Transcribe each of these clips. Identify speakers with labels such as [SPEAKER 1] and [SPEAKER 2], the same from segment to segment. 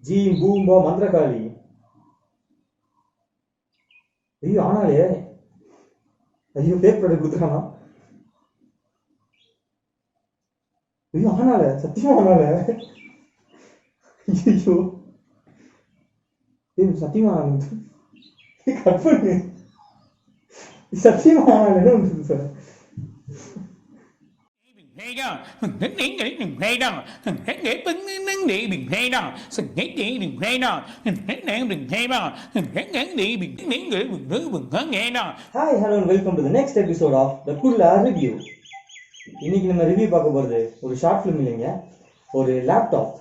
[SPEAKER 1] G பூம்பா மந்திரகாளி. ஐயோ ஆனாலே, ஐயோ பேக் ப்ராடக்ட் கொடுத்துருக்கானா. ஐயோ ஆனால சத்தியமா ஆனால. ஐயோ சத்தியமா கட் பண்ணு. சத்தியமா ஆனால என்ன பண்ணுறது sir? Hi, hello and welcome to the next episode of the kulla review. இன்னைக்கு நம்ம ரிவ்யூ பார்க்க போகிறது ஒரு ஷார்ட் ஃபிலிம் இல்லைங்க, ஒரு லேப்டாப்.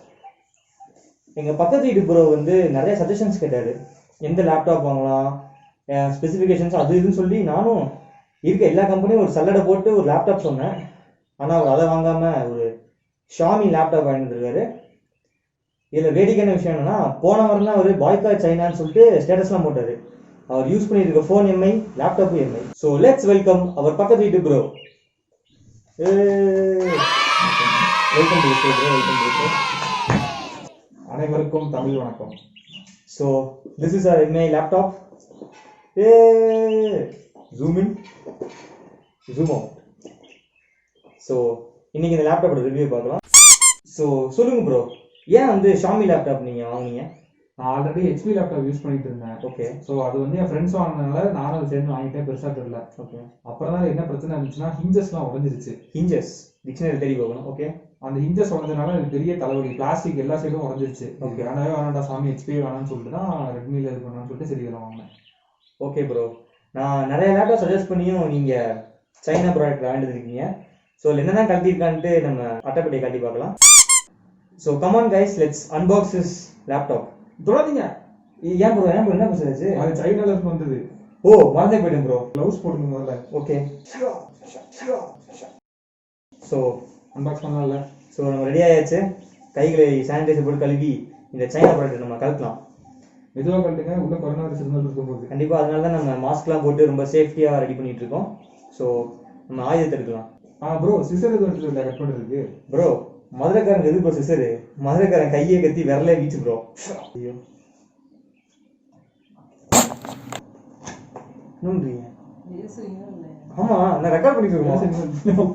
[SPEAKER 1] எங்கள் பக்கத்து வீட்டு ப்ரோ வந்து நிறைய சஜஷன்ஸ் கேட்டார், எந்த லேப்டாப் வாங்கலாம், ஸ்பெசிஃபிகேஷன்ஸ் அது இதுன்னு சொல்லி. நானும் இருக்க எல்லா கம்பெனியும் ஒரு சல்லடை போட்டு ஒரு லேப்டாப் சொன்னேன். ஆனால் அவர் அதை வாங்காமல் ஒரு xiaomi லேப்டாப் வாங்கிட்டு இருக்காரு. இதில் வேடிக்கையான விஷயம் என்னன்னா, போன வாரம் தான் அவர் பாய்காட் சைனான்னு சொல்லிட்டு ஸ்டேட்டஸ்லாம் போட்டார். அவர் யூஸ் பண்ணிட்டு இருக்க phone Mi, laptop Mi. So let's welcome our பக்கத்து வீட்டு bro. Welcome to bro, welcome to.
[SPEAKER 2] அனைவருக்கும் தமிழ் வணக்கம்.
[SPEAKER 1] So this is our Mi laptop. Zoom in, zoom out. So இன்னைக்கு இந்த லேப்டாப்போட ரிவ்யூ பார்க்கலாம். ஸோ சொல்லுங்க ப்ரோ, ஏன் வந்து xiaomi லேப்டாப் நீங்கள் வாங்குனீங்க?
[SPEAKER 2] நான் ஆல்ரெடி ஹெச்பி லேப்டாப் யூஸ் பண்ணிட்டு இருந்தேன்.
[SPEAKER 1] ஓகே.
[SPEAKER 2] ஸோ அது வந்து என் ஃப்ரெண்ட்ஸ் வாங்கினதுனால நானும் அதை சேர்ந்து வாங்கிட்டேன், பெருசாக தெரியல.
[SPEAKER 1] ஓகே.
[SPEAKER 2] அப்புறம் தான் என்ன பிரச்சனை இருந்துச்சுன்னா, ஹிஞ்சஸ்லாம் உடஞ்சிருச்சு.
[SPEAKER 1] ஹிஞ்சஸ் டிக்ஷனரி தேடி போகணும். ஓகே.
[SPEAKER 2] அந்த ஹிஞ்சஸ் உடஞ்சதுனால எனக்கு பெரிய தலைவலி, பிளாஸ்டிக் எல்லா சைடும் உடஞ்சிருச்சு. ஓகே, வேணவே வேணாண்டா சாமி, ஹெச்பி வேணாம்னு சொல்லிட்டு தான் ரெட்மியில் இது பண்ணான்னு சொல்லிட்டு சரி இதெல்லாம் வாங்கினேன்.
[SPEAKER 1] ஓகே ப்ரோ, நான் நிறைய லேப்டாப் சஜஸ்ட் பண்ணியும் நீங்கள் சைனா ப்ராடக்ட் வாங்கிட்டு இருக்கீங்க. ஸோ என்னென்ன கழட்டிருக்கான்ட்டு நம்ம அட்டைப்பட்டியை காட்டி பார்க்கலாம். So come on guys, let's unbox this laptop.
[SPEAKER 2] தொடாதீங்க.
[SPEAKER 1] ஏன் ப்ரோ, ஏன் ப்ரோ, என்ன பிரச்சனை?
[SPEAKER 2] அது சைனால இருந்து வந்தது.
[SPEAKER 1] ஓ, மறந்தே போயிட்டேன் ப்ரோ.
[SPEAKER 2] க்ளவுஸ் போடுங்க முதல்ல.
[SPEAKER 1] ஓகே. ஸோ
[SPEAKER 2] அன்பாக்ஸ் பண்ணலாம்ல.
[SPEAKER 1] ஸோ நம்ம ரெடி ஆயாச்சு. கைகளை சானிடைசர் போட்டு கழுவி இந்த சைனா ப்ராடக்ட் நம்ம கலக்கலாம்.
[SPEAKER 2] மெதுவாக கழட்டுங்க, உள்ள கொரோனா வைரஸ் இருக்கும்போது.
[SPEAKER 1] கண்டிப்பாக, அதனால தான் நம்ம மாஸ்க்லாம் போட்டு ரொம்ப சேஃப்டியாக ரெடி பண்ணிட்டு இருக்கோம். ஸோ நம்ம ஆயுதத்தை எடுக்கலாம்.
[SPEAKER 2] ப்ரோ, சிசர் எதுவும் எடுத்துட்டு கட் பண்ணுறதுக்கு?
[SPEAKER 1] ப்ரோ, மதுரைக்காரங்க எது ப்ரோ சிசரு? மதுரைக்காரன் கையை கத்தி விரலே வீச்சு ப்ரோ. ஐயோ நோன்றீங்க. ஆமா, நான் ரெக்கார்ட் பண்ணிட்டு இருக்கோம்.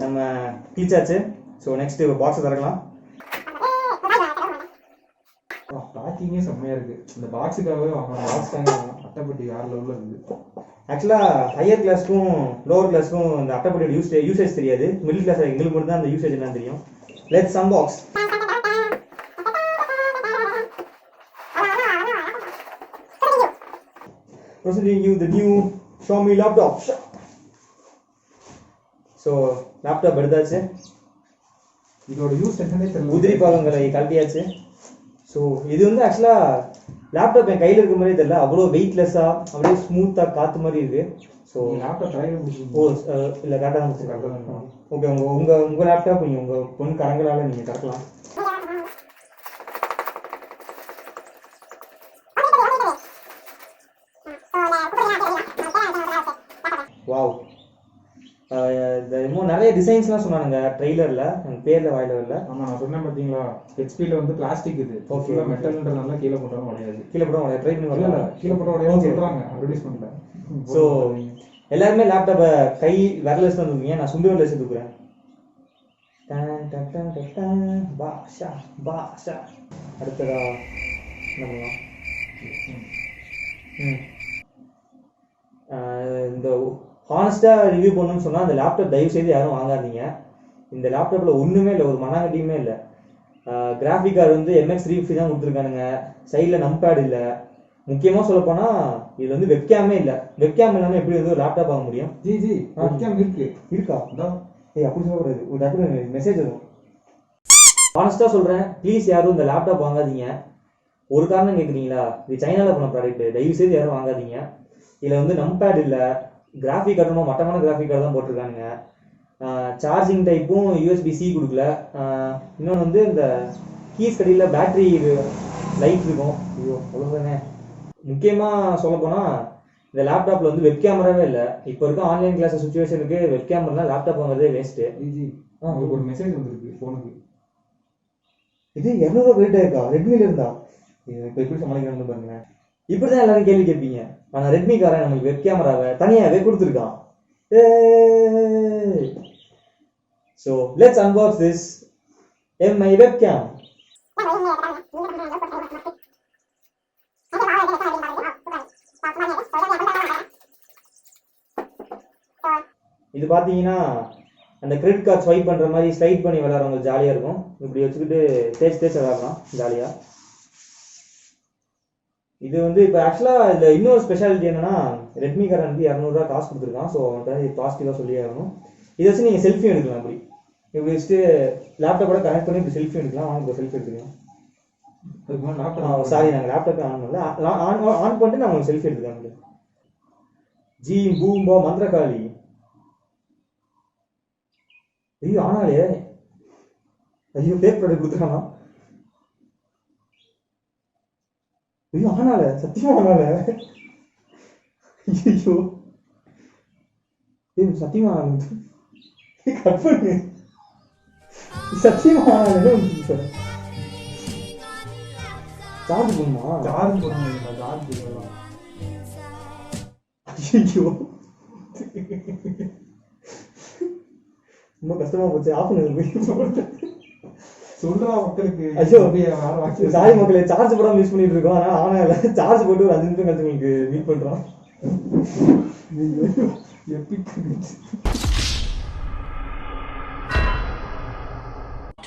[SPEAKER 1] நம்ம கிழிச்சாச்சு. ஸோ நெக்ஸ்ட் பாக்ஸை திறக்கலாம்.
[SPEAKER 2] பேக்கிங்கே செம்மையா இருக்கு. இந்த பாக்ஸுக்காகவே வாங்கலாம். பாக்ஸ்க்காக வாங்கலாம். அட்டைப்பட்டி வேற லெவலில் இருக்குது.
[SPEAKER 1] ஆக்சுவலாக ஹையர் கிளாஸ்க்கும் லோவர் கிளாஸ்க்கும் இந்த அட்டைப்பட்டியோட யூசேஜ் தெரியாது. மிடில் கிளாஸ் எங்களுக்கு மட்டும் தான் அந்த யூசேஜ் எல்லாம் தெரியும். Let's unbox. Presenting you the new xiaomi laptop. So laptop எடுத்தாச்சு.
[SPEAKER 2] இதோட யூஸ் என்னன்னே தெரியல.
[SPEAKER 1] உதிரி பாகங்களை கழட்டியாச்சு. ஸோ இது வந்து ஆக்சுவலாக லேப்டாப் என் கையில் இருக்க மாதிரியே தெரியல, அவ்வளோ வெயிட்லெஸ்ஸாக அப்படியே ஸ்மூத்தாக காற்று மாதிரி இருக்குது. ஸோ
[SPEAKER 2] லேப்டாப் ட்ரைவ்
[SPEAKER 1] ஓ இல்லை, கரெக்டாக தான் முடிச்சிருக்காங்க. ஓகே, உங்கள் லேப்டாப் நீங்கள் உங்கள் பொண்ணு கரங்களால் நீங்கள் திறக்கலாம். வாவ், இன்னும் நிறைய டிசைன்ஸ்லாம் சொன்னானுங்க ட்ரெய்லரில், எனக்கு பேரில் வாயில இல்லை.
[SPEAKER 2] ஆமாம், நான் சொன்னேன் பார்த்தீங்களா, ஹெச்பியில் வந்து பிளாஸ்டிக் இது. ஓகே, மெட்டல்ன்றதுனால கீழே போட்டாலும் உடையாது.
[SPEAKER 1] கீழே போட்டாலும் உடையாது. ட்ரை பண்ணி
[SPEAKER 2] வரல, கீழே போட்டால் உடையாது சொல்கிறாங்க அட்வர்டைஸ்மெண்ட்ல.
[SPEAKER 1] ஸோ எல்லாருமே லேப்டாப்பை கை விரலஸ் தான் தூக்குங்க, நான் சுண்டு விரலஸ் தூக்குறேன். அடுத்ததா நம்மலாம் இந்த ஹானஸ்டாக ரிவ்யூ பண்ணணும்னு சொன்னால் அந்த லேப்டாப் தயவு செய்து யாரும் வாங்காதீங்க. இந்த லேப்டாப்பில் ஒன்றுமே இல்லை, ஒரு மனாங்கட்டியுமே இல்லை. கிராஃபிக் கார்டு வந்து MX350 தான் கொடுத்துருக்கானுங்க. சைடில் நம்பேட் இல்லை. முக்கியமாக சொல்ல போனால் இது வந்து வெப்கேமே இல்லை. வெப்கேம் இல்லாமல் எப்படி வந்து ஒரு லேப்டாப் வாங்க முடியும்?
[SPEAKER 2] வெப்கேம் இருக்கா?
[SPEAKER 1] அப்படி சொல்லக்கூடாது, ஒரு டக்குனு மெசேஜ் வரும். ஹானஸ்டாக சொல்கிறேன், ப்ளீஸ் யாரும் இந்த லேப்டாப் வாங்காதீங்க. ஒரு காரணம் கேட்குறீங்களா, இது சைனாவில் பண்ண ப்ராடக்ட், தயவு செய்து யாரும் வாங்காதீங்க. இதில் வந்து நம்பேட் இல்லை, கிராஃபிக் கார்டு மட்டமான கிராஃபிக் கார்டு தான் போட்டிருக்கானுங்க. சார்ஜிங் டைப்பும் USB-C கொடுக்கல. இன்னொன்று வந்து இந்த கீஸ் கடையில் பேட்ரி லைட் இருக்கும். ஐயோ அவ்வளோதானே. முக்கியமாக சொல்ல போனால் இந்த லேப்டாப்பில் வந்து வெப் கேமராவே இல்லை. இப்போ இருக்க ஆன்லைன் கிளாஸ் சுச்சுவேஷனுக்கு வெப் கேமராலாம் லேப்டாப் வாங்குறதே வேஸ்ட்டு.
[SPEAKER 2] உங்களுக்கு ஒரு மெசேஜ் வந்துருக்கு ஃபோனுக்கு.
[SPEAKER 1] இது 200 வெயிட் இருக்கா ரெட்மில இருந்தா? இப்போ எப்படி சமாளிக்கணும்னு பாருங்க. இப்படிதான் எல்லாரும் கேள்வி கேட்பீங்க. ஆனா ரெட்மி காரன் நமக்கு வெப் கேமராவை தனியாவே கொடுத்துருக்கான். So let's unbox this MI webcam. இது பாத்தீங்கன்னா அந்த கிரெடிட் கார்டு ஸ்வைப் பண்ற மாதிரி ஸ்லைட் பண்ணி விளையாடுறவங்க ஜாலியா இருக்கும். இப்படி வச்சுக்கிட்டு தேய்ச்சி விளையாடலாம் ஜாலியா. இது வந்து இப்போ ஆக்சுவலா இதுல இன்னொரு ஸ்பெஷாலிட்டி என்னன்னா ரெட்மி காரன் வந்து 200 ரூபா காசு கொடுத்துருக்கான். ஸோ அவன்கிட்ட பாசிட்டிவா சொல்லி ஆகணும். இதை வச்சு நீங்க செல்ஃபி எடுக்கலாம். இப்படி வச்சுட்டு லேப்டாப்போட கனெக்ட் பண்ணி இப்படி செல்ஃபி எடுக்கலாம். வாங்க செல்ஃபி எடுத்துக்கலாம். சாரி நாங்கள் லேப்டாப்பே ஆன் பண்ணல. ஆன் பண்ணிட்டு நான் உங்களுக்கு செல்ஃபி எடுத்துக்கலாம். ஜி பூம்பா மந்திரகாளி. ஐயோ ஆனாலே ஐயோ ஃபேக் ப்ராடக்ட் கொடுத்துருக்கானா? ஐயோ ஆனால சத்தியமா ஆனால ஐயோ சத்தியமா ஆனது கட் பண்ணு. சத்தியமா ஆனால சார்ஜ் பண்ணுமா?
[SPEAKER 2] சார்ஜ் பண்ணுங்க. சார்ஜ் பண்ணலாம்.
[SPEAKER 1] ஐயோ ரொம்ப கஷ்டமா போச்சு. ஆஃப் பண்ணு
[SPEAKER 2] சொல்றா மக்களுக்கு.
[SPEAKER 1] ஐயோ சாரி மக்களே, சார்ஜ் போடாம யூஸ் பண்ணிட்டு இருக்கோம். ஆனா ஆனா சார்ஜ் போட்டு ஒரு 5 நிமிஷம் கழிச்சு உங்களுக்கு மீட் பண்றோம்.
[SPEAKER 2] Epic.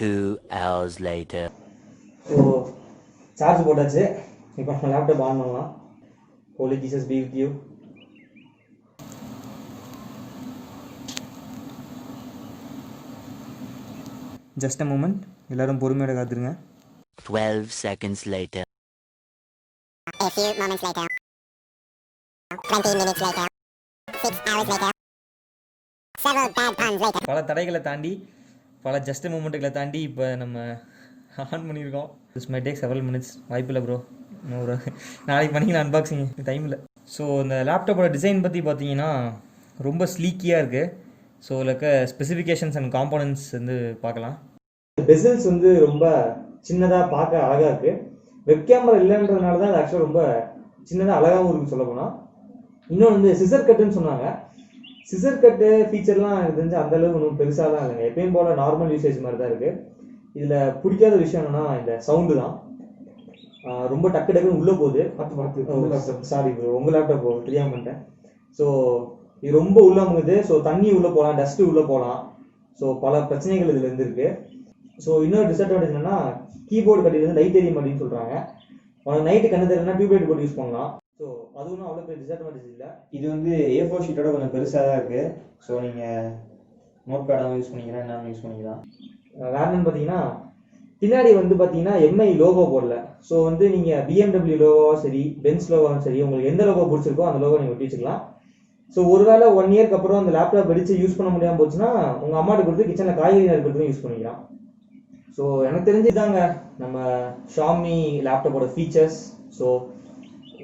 [SPEAKER 3] 2 hours later.
[SPEAKER 1] So charge போட்டாச்சு. இப்போ நம்ம லேப்டாப் ஆன் பண்ணலாம். Holy Jesus be with you. Just a moment, எல்லாரும் பொறுமையோட காத்துருங்க.
[SPEAKER 3] 12 seconds later.
[SPEAKER 4] A few moments later. 20 minutes later. 6 hours later. Several bad puns later.
[SPEAKER 1] பல தடைகளை தாண்டி பல ஜஸ்ட் மூமெண்ட்டுகளை தாண்டி இப்போ நம்ம ஆன் பண்ணியிருக்கோம். This my take several minutes. வாய்ப்பில்லை ப்ரோ, ஒரு நாளைக்கு பண்ணிக்கலாம் அன்பாக்சிங், டைம் இல்லை. ஸோ இந்த லேப்டாப்போட டிசைன் பற்றி பார்த்தீங்கன்னா ரொம்ப ஸ்லீக்கியாக இருக்குது. ஸோ இருக்க ஸ்பெசிஃபிகேஷன்ஸ் அண்ட் காம்போனன்ட்ஸ் வந்து பார்க்கலாம். பெசல்ஸ் வந்து ரொம்ப சின்னதாக பார்க்க அழகாக இருக்குது. வெப் கேமரா இல்லைன்றதுனால தான் அது ஆக்சுவலாக ரொம்ப சின்னதாக அழகாகவும் இருக்குது சொல்ல போனால். இன்னொன்று வந்து சிசர் கட்டுன்னு சொன்னாங்க. சிசர் கட்டு ஃபீச்சர்லாம் எனக்கு தெரிஞ்சு அந்தளவுக்கு ஒன்றும் பெருசாக தான் இல்லைங்க. எப்பயும் போல் நார்மல் யூசேஜ் மாதிரி தான் இருக்குது. இதில் பிடிக்காத விஷயம் என்னென்னா இந்த சவுண்டு தான். ரொம்ப டக்கு டக்குன்னு உள்ளே போகுது. சாரி உங்கள் லேப்டாப் தெரியாமல் பண்ணிட்டேன். ஸோ இது ரொம்ப உள்ளே அமுங்குது. ஸோ தண்ணி உள்ளே போகலாம், டஸ்ட்டு உள்ளே போகலாம். ஸோ பல பிரச்சனைகள் இதில் இருந்துருக்கு. ஸோ இன்னொரு டிஸ்அட்வான்டேஜ் என்னன்னா கீபோர்டு கட்டிட்டு லைட் எரியும் அப்படின்னு சொல்கிறாங்க. உனக்கு நைட்டு கண்ணு தெரியலன்னா டியூப்லைட் போட்டு யூஸ் பண்ணலாம். ஸோ அதுவும் அவ்வளோ பெரிய டிஸ்அட்வான்டேஜ் இல்லை. இது வந்து A4 ஷீட்டோட கொஞ்சம் பெருசாக தான் இருக்குது. ஸோ நீங்கள் நோட் பேடாகவும் யூஸ் பண்ணிக்கலாம், என்ன யூஸ் பண்ணிக்கலாம். வேற என்னன்னு பார்த்தீங்கன்னா பின்னாடி வந்து பார்த்தீங்கன்னா MI லோகோ போடல. ஸோ வந்து நீங்கள் BMW லோகோவும் சரி, பென்ஸ் லோகோவும் சரி, உங்களுக்கு எந்த லோகோ பிடிச்சிருக்கோ அந்த லோகோ நீங்கள் ஒட்டி வச்சுக்கலாம். ஸோ ஒருவேளை 1 இயர்க்கு அப்புறம் அந்த லேப்டாப் வெடிச்சு யூஸ் பண்ண முடியாமல் போச்சுன்னா உங்கள் அம்மாட்ட கொடுத்து கிச்சனில் காய்கறி நறுக்கிறதுக்கும் யூஸ் பண்ணிக்கலாம். ஸோ எனக்கு தெரிஞ்சுதாங்க நம்ம xiaomi லேப்டாப்போட ஃபீச்சர்ஸ். ஸோ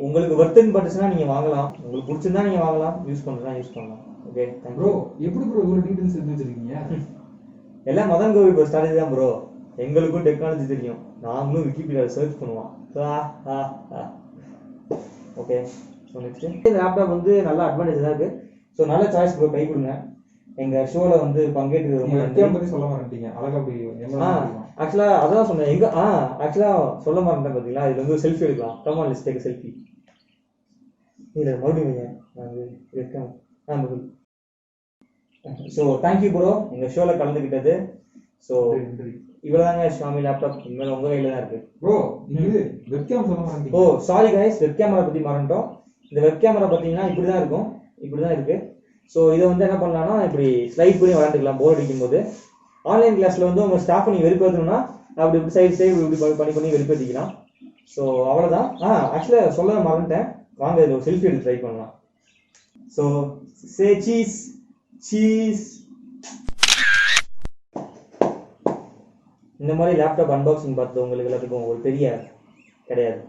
[SPEAKER 1] உங்களுக்கு வர்த்துன்னு பட்டுச்சுன்னா நீங்கள் வாங்கலாம், உங்களுக்கு பிடிச்சிருந்தா நீங்கள் வாங்கலாம், யூஸ் பண்ணுறதா யூஸ் பண்ணலாம். ஓகே
[SPEAKER 2] ப்ரோ, எப்படி ப்ரோ இவ்வளோ டீட்டெயில்ஸ் எடுத்து வச்சிருக்கீங்க?
[SPEAKER 1] எல்லாம் மதன் கோவில் இப்போ ஸ்ட்ராட்டஜி தான் ப்ரோ. எங்களுக்கும் டெக்னாலஜி தெரியும், நாங்களும் விக்கிபீடியாவில் சர்ச் பண்ணுவோம். ஓகே, ஸோ நெக்ஸ்ட் இந்த லேப்டாப் வந்து நல்ல அட்வான்டேஜ் தான் இருக்குது. ஸோ நல்ல சாய்ஸ் ப்ரோ, கை கொடுங்க. எங்கள் ஷோவில் வந்து பங்கேற்று ரொம்ப
[SPEAKER 2] பற்றி சொல்ல மாட்டீங்க அழகா போய்.
[SPEAKER 1] ஆக்சுவலாக அதான் சொன்னேன். ஆக்சுவலாக சொல்ல மாட்டேன் பார்த்தீங்களா. இது வந்து செல்ஃபி எடுக்கலாம். Come on let's take selfie. இல்லை மறுபடியும் ஸோ தேங்க்யூ ப்ரோ எங்கள் ஷோவில் கலந்துக்கிட்டது. ஸோ இவ்வளோதாங்க xiaomi லேப்டாப். இனிமேல் உங்கள் கையில் தான் இருக்குது
[SPEAKER 2] ப்ரோ. இது வெப் கேமரா சொல்ல மாட்டீங்க.
[SPEAKER 1] ஓ சாரி கைஸ், வெப் கேமரா பற்றி மறந்துட்டோம். இந்த வெப் கேமரா பார்த்தீங்கன்னா இப்படி தான் இருக்கும், இப்படி தான் இருக்குது. ஸோ இதை வந்து என்ன பண்ணலாம்னா இப்படி ஸ்லைட் பண்ணி விளாண்டுக்கலாம் போர் அடிக்கும் போது. ஆன்லைன் கிளாஸில் வந்து உங்கள் ஸ்டாஃப் நீங்கள் வெறுப்பேற்றணும்னா அப்படி இப்படி சைடு இப்படி பண்ணி வெறுப்பேற்றிக்கலாம். ஸோ அவ்வளோதான். ஆக்சுவலாக சொல்ல மறந்துட்டேன், வாங்க இதில் ஒரு செல்ஃபி எடுத்து ட்ரை பண்ணலாம். So say cheese cheese. இந்த மாதிரி லேப்டாப் அன்பாக்சிங் பார்த்து உங்களுக்கு எல்லாத்துக்கும் ஒரு பெரிய கிடையாது.